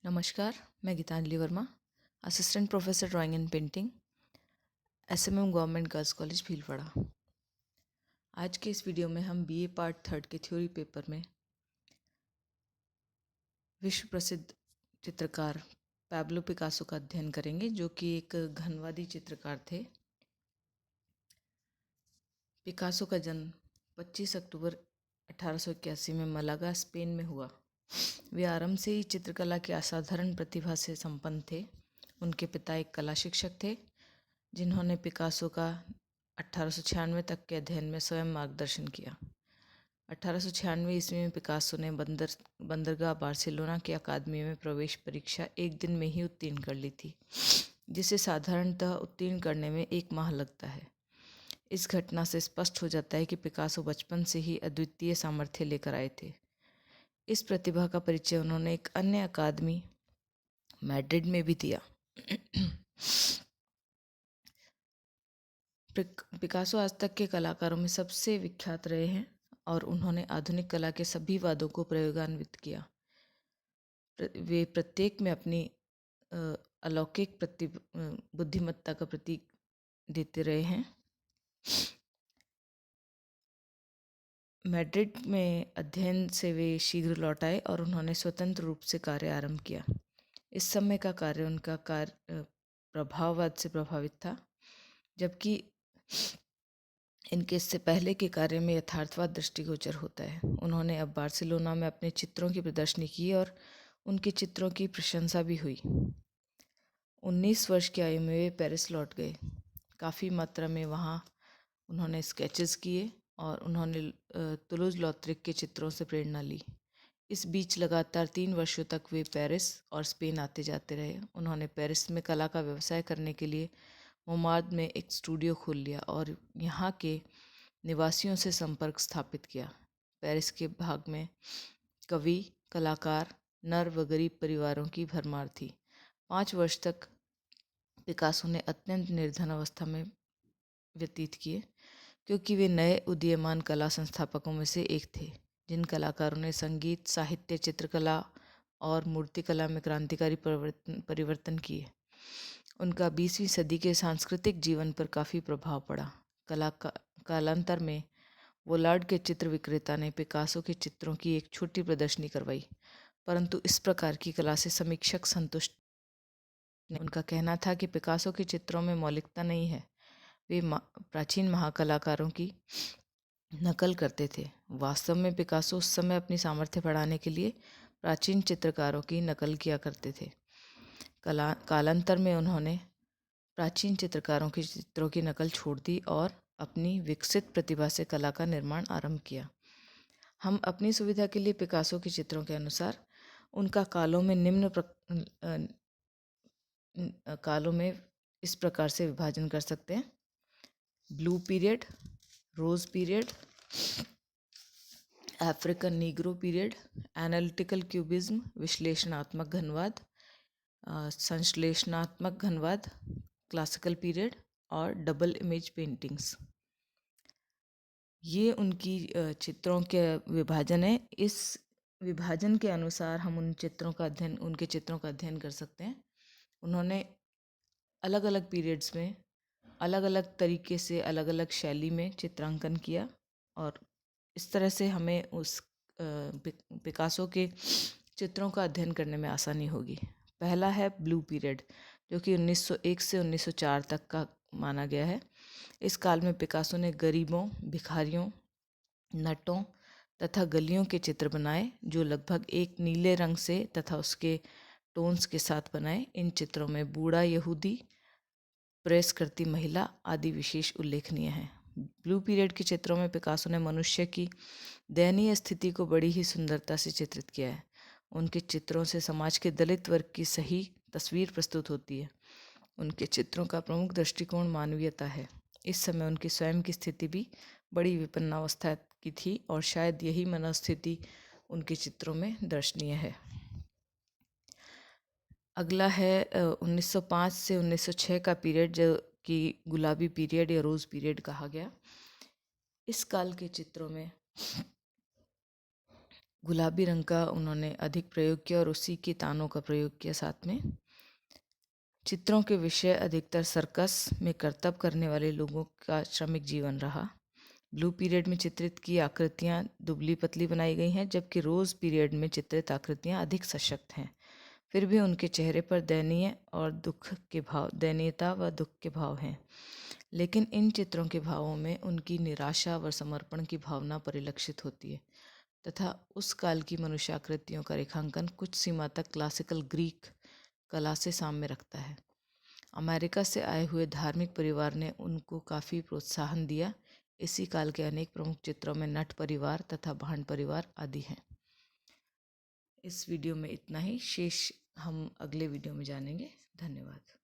नमस्कार, मैं Geetanjali Verma, assistant professor drawing and painting, SMM government girls college Bhilwara. आज के इस वीडियो में हम बीए पार्ट थर्ड के थ्योरी पेपर में विश्व प्रसिद्ध चित्रकार पैब्लो पिकासो का अध्ययन करेंगे, जो कि एक घनवादी चित्रकार थे। पिकासो का जन्म 25 अक्टूबर 1881 में मलागा, स्पेन में हुआ। वे आरंभ से ही चित्रकला की असाधारण प्रतिभा से संपन्न थे। उनके पिता एक कला शिक्षक थे, जिन्होंने पिकासो का 1896 तक के अध्ययन में स्वयं मार्गदर्शन किया। 1896 ईस्वी में पिकासो ने बंदरगाह बार्सिलोना की अकादमी में प्रवेश परीक्षा एक दिन में ही उत्तीर्ण कर ली थी, जिसे साधारणतः उत्तीर्ण करने में 1 माह लगता है। इस घटना से स्पष्ट हो जाता है कि पिकासो बचपन से ही अद्वितीय सामर्थ्य लेकर आए थे। इस प्रतिभा का परिचय उन्होंने एक अन्य अकादमी मैड्रिड में भी दिया। पिकासो आज तक के कलाकारों में सबसे विख्यात रहे हैं और उन्होंने आधुनिक कला के सभी वादों को प्रयोगान्वित किया। वे प्रत्येक में अपनी अलौकिक बुद्धिमत्ता का प्रतीक देते रहे हैं। मैड्रिड में अध्ययन से वे शीघ्र लौट आए और उन्होंने स्वतंत्र रूप से कार्य आरंभ किया। इस समय का कार्य उनका प्रभाववाद से प्रभावित था, जबकि इनके इससे पहले के कार्य में यथार्थवाद दृष्टिगोचर होता है। उन्होंने अब बार्सिलोना में अपने चित्रों की प्रदर्शनी की और उनके चित्रों की प्रशंसा भी हुई। 19 वर्ष की आयु में वे पेरिस लौट गए। काफ़ी मात्रा में वहाँ उन्होंने स्केचेस किए और उन्होंने तुलूज लॉत्रिक के चित्रों से प्रेरणा ली। इस बीच लगातार 3 वर्षों तक वे पेरिस और स्पेन आते जाते रहे। उन्होंने पेरिस में कला का व्यवसाय करने के लिए मोमार्द में एक स्टूडियो खोल लिया और यहाँ के निवासियों से संपर्क स्थापित किया। पेरिस के भाग में कवि, कलाकार, नर व गरीब परिवारों की भरमार थी। 5 वर्ष तक पिकासो ने अत्यंत निर्धन अवस्था में व्यतीत किए, क्योंकि वे नए उदीयमान कला संस्थापकों में से एक थे, जिन कलाकारों ने संगीत, साहित्य, चित्रकला और मूर्तिकला में क्रांतिकारी परिवर्तन किए। उनका 20वीं सदी के सांस्कृतिक जीवन पर काफ़ी प्रभाव पड़ा। कालांतर में वोलार्ड के चित्र विक्रेता ने पिकासो के चित्रों की एक छोटी प्रदर्शनी करवाई, परंतु इस प्रकार की कला से समीक्षक संतुष्ट नहीं। उनका कहना था कि पिकासो के चित्रों में मौलिकता नहीं है। वे प्राचीन महाकलाकारों की नकल करते थे। वास्तव में पिकासो उस समय अपनी सामर्थ्य बढ़ाने के लिए प्राचीन चित्रकारों की नकल किया करते थे। कालांतर में उन्होंने प्राचीन चित्रकारों के चित्रों की नकल छोड़ दी और अपनी विकसित प्रतिभा से कला का निर्माण आरंभ किया। हम अपनी सुविधा के लिए पिकासो के चित्रों के अनुसार उनका कालों में इस प्रकार से विभाजन कर सकते हैं: blue period, rose period, African Negro period, analytical cubism, विश्लेषणात्मक घनवाद, संश्लेषणात्मक घनवाद, क्लासिकल पीरियड और डबल इमेज पेंटिंग्स। ये उनकी चित्रों के विभाजन है। इस विभाजन के अनुसार हम उनके चित्रों का अध्ययन कर सकते हैं। उन्होंने अलग अलग पीरियड्स में अलग अलग तरीके से, अलग अलग शैली में चित्रांकन किया और इस तरह से हमें उस पिकासो के चित्रों का अध्ययन करने में आसानी होगी। पहला है ब्लू पीरियड, जो कि 1901 से 1904 तक का माना गया है। इस काल में पिकासो ने गरीबों, भिखारियों, नटों तथा गलियों के चित्र बनाए, जो लगभग एक नीले रंग से तथा उसके टोन्स के साथ बनाए। इन चित्रों में बूढ़ा यहूदी, प्रेस करती महिला आदि विशेष उल्लेखनीय हैं। ब्लू पीरियड के चित्रों में पिकासो ने मनुष्य की दयनीय स्थिति को बड़ी ही सुंदरता से चित्रित किया है। उनके चित्रों से समाज के दलित वर्ग की सही तस्वीर प्रस्तुत होती है। उनके चित्रों का प्रमुख दृष्टिकोण मानवीयता है। इस समय उनकी स्वयं की स्थिति भी बड़ी विपन्नावस्था की थी और शायद यही मनोस्थिति उनके चित्रों में दर्शनीय है। अगला है 1905 से 1906 का पीरियड, जो कि गुलाबी पीरियड या रोज़ पीरियड कहा गया। इस काल के चित्रों में गुलाबी रंग का उन्होंने अधिक प्रयोग किया और उसी के तानों का प्रयोग किया साथ में। चित्रों के विषय अधिकतर सर्कस में करतब करने वाले लोगों का श्रमिक जीवन रहा। ब्लू पीरियड में चित्रित की आकृतियाँ दुबली पतली बनाई गई हैं, जबकि रोज़ पीरियड में चित्रित आकृतियाँ अधिक सशक्त हैं। फिर भी उनके चेहरे पर दयनीयता व दुख के भाव हैं। लेकिन इन चित्रों के भावों में उनकी निराशा व समर्पण की भावना परिलक्षित होती है तथा उस काल की मनुष्याकृतियों का रेखांकन कुछ सीमा तक क्लासिकल ग्रीक कला से साम्य रखता है। अमेरिका से आए हुए धार्मिक परिवार ने उनको काफ़ी प्रोत्साहन दिया। इसी काल के अनेक प्रमुख चित्रों में नट परिवार तथा भांड परिवार आदि हैं। इस वीडियो में इतना ही, शेष हम अगले वीडियो में जानेंगे। धन्यवाद।